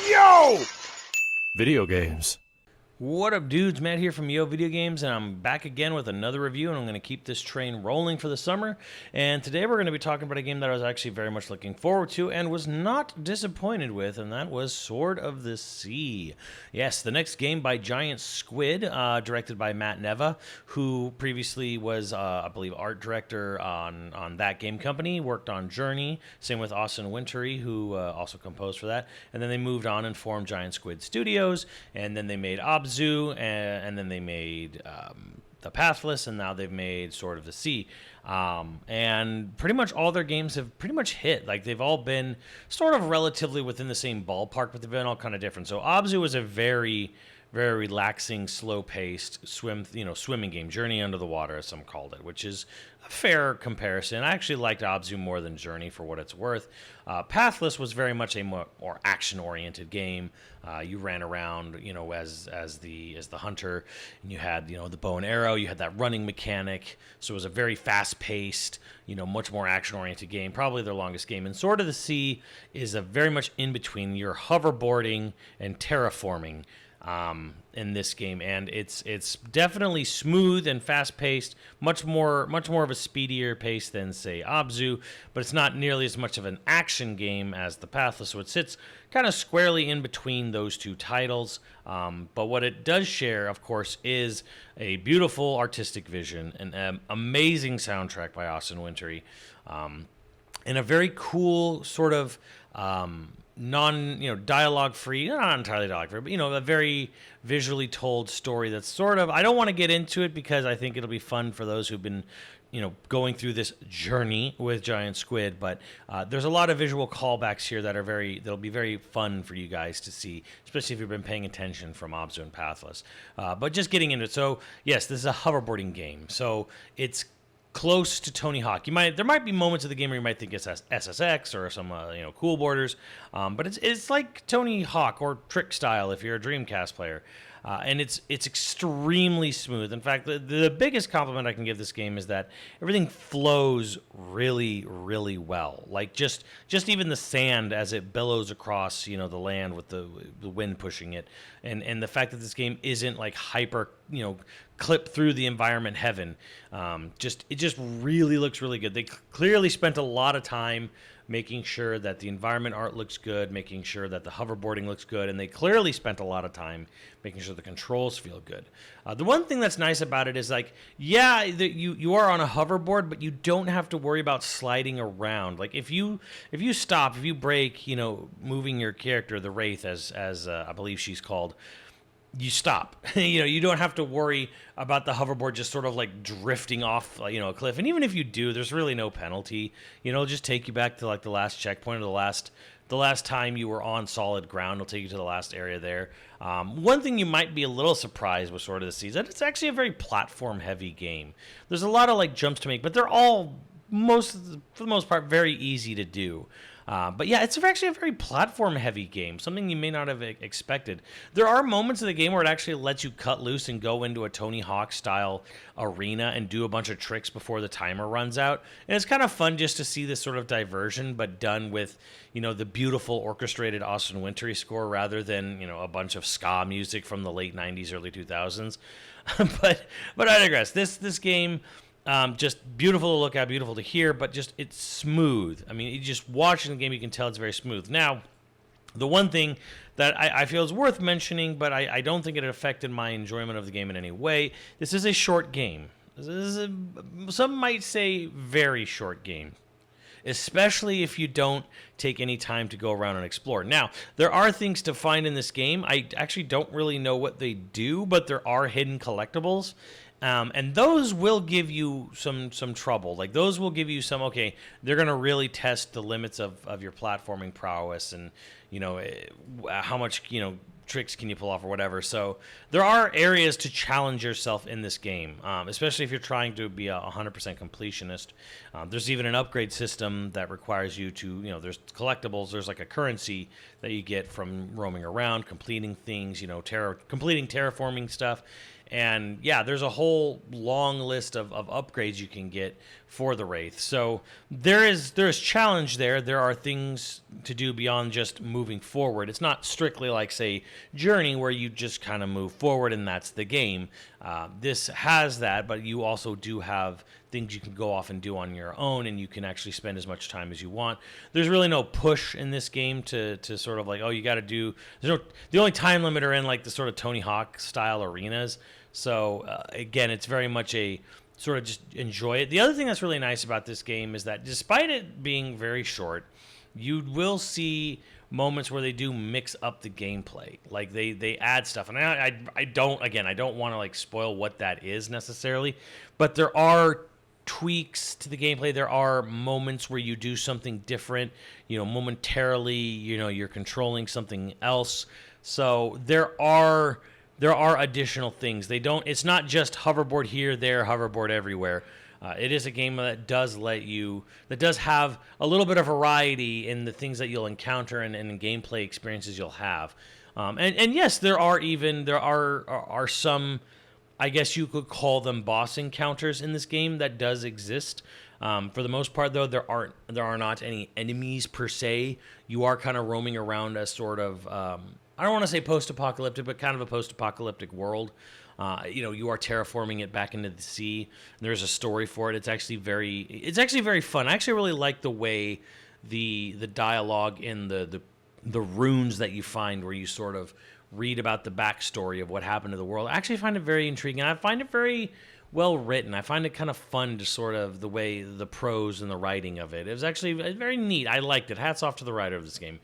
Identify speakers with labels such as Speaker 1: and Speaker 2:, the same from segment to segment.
Speaker 1: Yo! Video games.
Speaker 2: What up, dudes? Matt here from YoVideogames, and I'm back again with another review, and I'm going to keep this train rolling for the summer. And today we're going to be talking about a game that I was actually very much looking forward to and was not disappointed with, and that was Sword of the Sea. Yes, the next game by Giant Squid, directed by Matt Neva, who previously was, I believe, art director on That Game Company, worked on Journey, same with Austin Wintory, who also composed for that. And then they moved on and formed Giant Squid Studios, and then they made Obzu, and then they made The Pathless, and now they've made Sword of the Sea. And pretty much all their games have pretty much hit. Like, they've all been sort of relatively within the same ballpark, but they've been all kind of different. So Obzu is a very relaxing, slow-paced swimming game, Journey Under the Water, as some called it, which is a fair comparison. I actually liked Obzu more than Journey, for what it's worth. Pathless was very much a more action-oriented game. You ran around, as the hunter, and you had, the bow and arrow. You had that running mechanic, so it was a very fast-paced, much more action-oriented game. Probably their longest game. And Sword of the Sea is a very much in between. You're hoverboarding and terraforming in this game, and it's definitely smooth and fast-paced, much more of a speedier pace than, say, Obzu, but it's not nearly as much of an action game as The Pathless, so it sits kind of squarely in between those two titles. But what it does share, of course, is a beautiful artistic vision, an amazing soundtrack by Austin Wintory, and a very cool sort of dialogue free, not entirely dialogue free, but a very visually told story that's sort of, I don't want to get into it because I think it'll be fun for those who've been going through this journey with Giant Squid, but there's a lot of visual callbacks here that'll be very fun for you guys to see, especially if you've been paying attention from Obzu and Pathless. But just getting into it, so yes, this is a hoverboarding game, so it's close to Tony Hawk. There might be moments of the game where you might think it's SSX or some cool borders, but it's like Tony Hawk or Trick style if you're a Dreamcast player, and it's extremely smooth. In fact, the biggest compliment I can give this game is that everything flows really well. Like just even the sand as it billows across the land with the wind pushing it, and the fact that this game isn't like hyper clip through the environment heaven. It just really looks really good. They clearly spent a lot of time making sure that the environment art looks good, making sure that the hoverboarding looks good, and they clearly spent a lot of time making sure the controls feel good. The one thing that's nice about it is, like, you are on a hoverboard, but you don't have to worry about sliding around. Like, if you stop, if you break, moving your character, the Wraith, as I believe she's called, you stop. You don't have to worry about the hoverboard just sort of like drifting off, a cliff. And even if you do, there's really no penalty. It'll just take you back to like the last checkpoint or the last time you were on solid ground. It'll take you to the last area there. One thing you might be a little surprised with Sword of the Sea is that it's actually a very platform-heavy game. There's a lot of like jumps to make, but they're all for the most part very easy to do. But yeah, it's actually a very platform-heavy game, something you may not have expected. There are moments of the game where it actually lets you cut loose and go into a Tony Hawk-style arena and do a bunch of tricks before the timer runs out. And it's kind of fun just to see this sort of diversion, but done with, the beautiful orchestrated Austin Wintory score rather than, a bunch of ska music from the late 90s, early 2000s. but I digress. This game... just beautiful to look at, beautiful to hear, but just it's smooth. I mean, you just watching the game, you can tell it's very smooth. Now, the one thing that I feel is worth mentioning, but I don't think it affected my enjoyment of the game in any way, this is a short game. This is some might say very short game, especially if you don't take any time to go around and explore. Now, there are things to find in this game. I actually don't really know what they do, but there are hidden collectibles. And those will give you some trouble. Like, those will give you okay, they're going to really test the limits of your platforming prowess and, how much, tricks can you pull off or whatever. So there are areas to challenge yourself in this game, especially if you're trying to be a 100% completionist. There's even an upgrade system that requires you to, there's collectibles. There's like a currency that you get from roaming around, completing things, completing terraforming stuff. And yeah, there's a whole long list of upgrades you can get for the Wraith. So there's challenge there. There are things to do beyond just moving forward. It's not strictly like, say, Journey, where you just kind of move forward and that's the game. This has that, but you also do have things you can go off and do on your own, and you can actually spend as much time as you want. There's really no push in this game to sort of like, oh, you got to do. The only time limit are in like the sort of Tony Hawk style arenas. So again, it's very much a sort of just enjoy it. The other thing that's really nice about this game is that despite it being very short, you will see moments where they do mix up the gameplay. Like they add stuff. And I don't want to like spoil what that is necessarily, but there are tweaks to the gameplay. There are moments where you do something different, momentarily, you're controlling something else. So there are additional things. It's not just hoverboard here, there, hoverboard everywhere. It is a game that does have a little bit of variety in the things that you'll encounter and in gameplay experiences you'll have. And yes, there are some, I guess you could call them boss encounters in this game that does exist. For the most part, though, there are not any enemies per se. You are kind of roaming around a sort of I don't want to say post-apocalyptic, but kind of a post-apocalyptic world. You are terraforming it back into the sea. There's a story for it. It's actually very fun. I actually really like the way the dialogue in the runes that you find, where you sort of read about the backstory of what happened to the world. I actually find it very intriguing. I find it very well written. I find it kind of fun to sort of the way the prose and the writing of it. It was actually very neat. I liked it. Hats off to the writer of this game.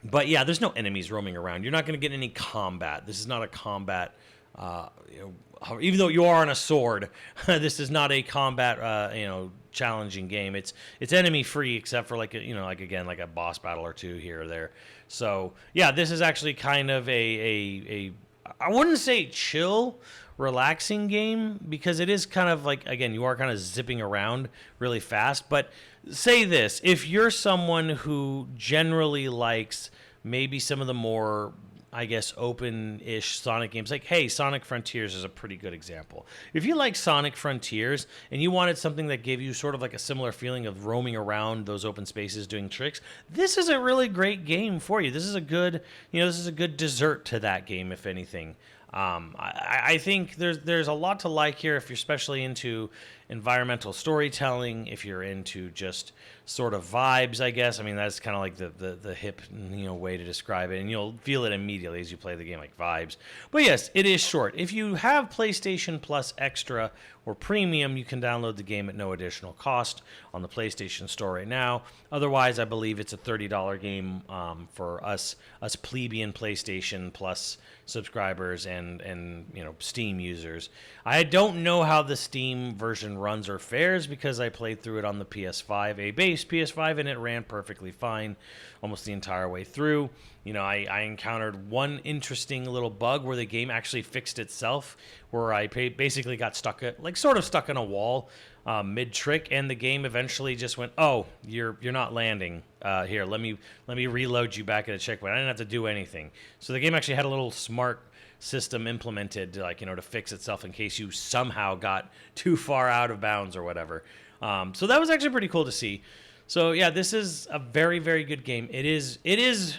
Speaker 2: But yeah, there's no enemies roaming around. You're not going to get any combat. This is not a combat. Even though you are on a sword, this is not a combat. Challenging game. It's enemy free except for like a boss battle or two here or there. So yeah, this is actually kind of a I wouldn't say chill, relaxing game, because it is kind of like, again, you are kind of zipping around really fast. But say this, if you're someone who generally likes maybe some of the more, I guess, open-ish Sonic games, like, hey, Sonic Frontiers is a pretty good example. If you like Sonic Frontiers and you wanted something that gave you sort of like a similar feeling of roaming around those open spaces doing tricks, this is a really great game for you. This is a good dessert to that game, if anything. I think there's a lot to like here if you're especially into environmental storytelling, if you're into just sort of vibes, I guess. I mean, that's kind of like the hip way to describe it, and you'll feel it immediately as you play the game, like vibes. But yes, it is short. If you have PlayStation Plus Extra or Premium, you can download the game at no additional cost on the PlayStation Store right now. Otherwise, I believe it's a $30 game for us plebeian PlayStation Plus subscribers and Steam users. I don't know how the Steam version runs or fares because I played through it on the PS5, a base PS5, and it ran perfectly fine almost the entire way through. I encountered one interesting little bug where the game actually fixed itself, where I basically got stuck in a wall mid-trick, and the game eventually just went, "Oh, you're not landing. Here, let me reload you back at a checkpoint." I didn't have to do anything. So the game actually had a little smart system implemented to fix itself in case you somehow got too far out of bounds or whatever. So that was actually pretty cool to see. So yeah, this is a very, very good game. It is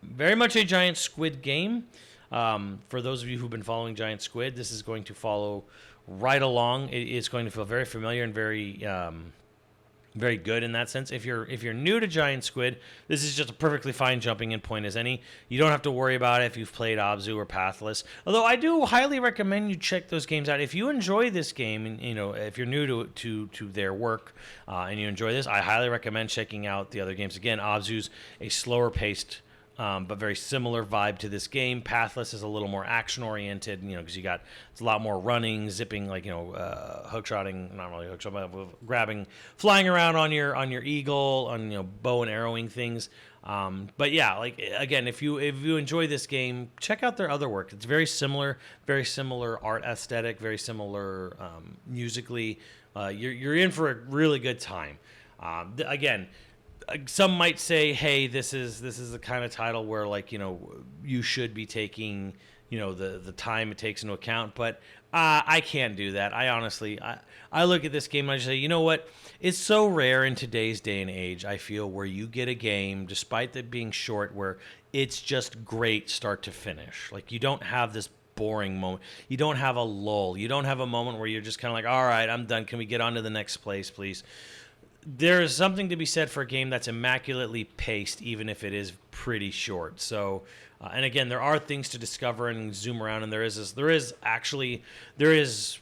Speaker 2: very much a Giant Squid game. For those of you who've been following Giant Squid, this is going to follow right along. It's going to feel very familiar and very very good in that sense. If you're new to Giant Squid, this is just a perfectly fine jumping in point as any. You don't have to worry about it if you've played Abzu or Pathless. Although I do highly recommend you check those games out. If you enjoy this game, and if you're new to their work and you enjoy this, I highly recommend checking out the other games. Again, Abzu's a slower paced but very similar vibe to this game. Pathless is a little more action-oriented, because it's a lot more running, zipping, hookshotting, not really hookshot, but grabbing, flying around on your eagle, on bow and arrowing things. But yeah, again, if you enjoy this game, check out their other work. It's very similar art aesthetic, very similar musically. You're in for a really good time. Again, some might say, hey, this is the kind of title where you should be taking the time it takes into account. But I can't do that. I honestly, I look at this game and I just say, you know what? It's so rare in today's day and age, I feel, where you get a game, despite it being short, where it's just great start to finish. Like, you don't have this boring moment. You don't have a lull. You don't have a moment where you're just kind of like, all right, I'm done. Can we get on to the next place, please? There's something to be said for a game that's immaculately paced, even if it is pretty short. So, and again, there are things to discover and zoom around, and there is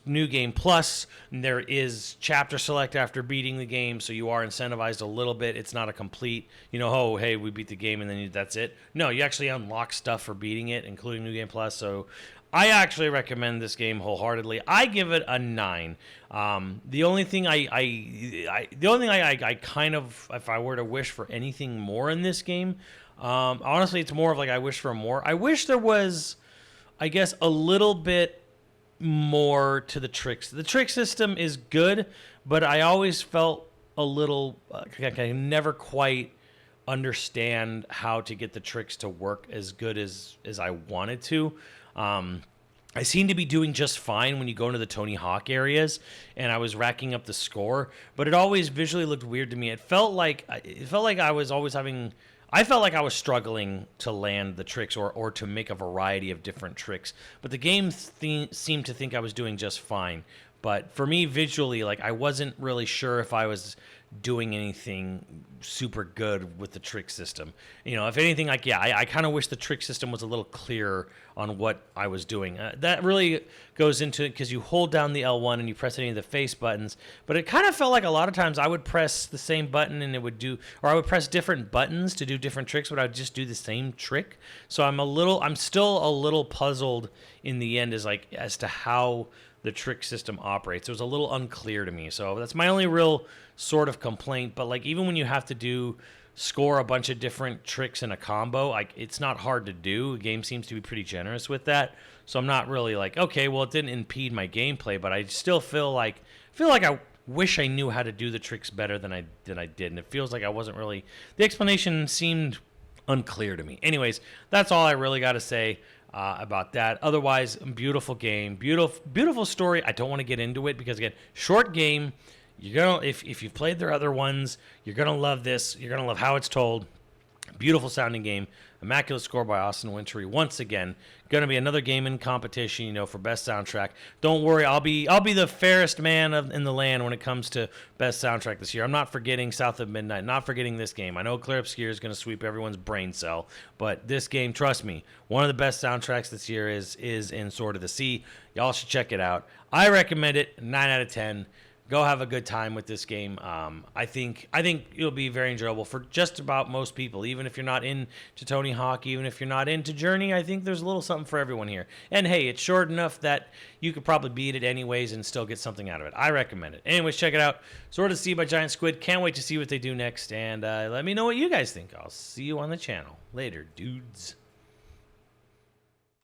Speaker 2: New Game Plus, and there is chapter select after beating the game, so you are incentivized a little bit. It's not a complete, oh, hey, we beat the game, and then that's it. No, you actually unlock stuff for beating it, including New Game Plus. So, I actually recommend this game wholeheartedly. I give it a 9. The only thing I kind of, if I were to wish for anything more in this game, honestly, it's more of like I wish for more. I wish there was, I guess, a little bit more to the tricks. The trick system is good, but I always felt a little, I never quite understand how to get the tricks to work as good as I wanted to. I seem to be doing just fine when you go into the Tony Hawk areas, and I was racking up the score, but it always visually looked weird to me. It felt like I was always having. I felt like I was struggling to land the tricks or to make a variety of different tricks, but the game seemed to think I was doing just fine. But for me, visually, like, I wasn't really sure if I was doing anything super good with the trick system. If anything, like, yeah, I kind of wish the trick system was a little clearer on what I was doing. That really goes into it because you hold down the L1 and you press any of the face buttons, but it kind of felt like a lot of times I would press the same button and it would do, or I would press different buttons to do different tricks, but I would just do the same trick. So I'm still a little puzzled in the end as to how the trick system operates. It was a little unclear to me. So that's my only real sort of complaint. But like, even when you have to score a bunch of different tricks in a combo, like, it's not hard to do. The game seems to be pretty generous with that. So I'm not really like, okay, well, it didn't impede my gameplay, but I still feel like I wish I knew how to do the tricks better than I did. And it feels like I wasn't really, the explanation seemed unclear to me. Anyways, that's all I really got to say about that. Otherwise, beautiful game, beautiful story. I don't want to get into it because, again, short game. You're gonna, if you've played their other ones, you're gonna love this. You're gonna love how it's told. Beautiful sounding game. Immaculate score by Austin Wintory. Once again, gonna be another game in competition, for best soundtrack. Don't worry, I'll be the fairest man in the land when it comes to best soundtrack this year. I'm not forgetting South of Midnight. Not forgetting this game. I know Clear Obscure is gonna sweep everyone's brain cell, but this game, trust me, one of the best soundtracks this year is in Sword of the Sea. Y'all should check it out. I recommend it. 9 out of 10. Go have a good time with this game. I think it'll be very enjoyable for just about most people. Even if you're not into Tony Hawk, even if you're not into Journey, I think there's a little something for everyone here. And hey, it's short enough that you could probably beat it anyways and still get something out of it. I recommend it. Anyways, check it out. Sword of the Sea by Giant Squid. Can't wait to see what they do next. And let me know what you guys think. I'll see you on the channel. Later, dudes.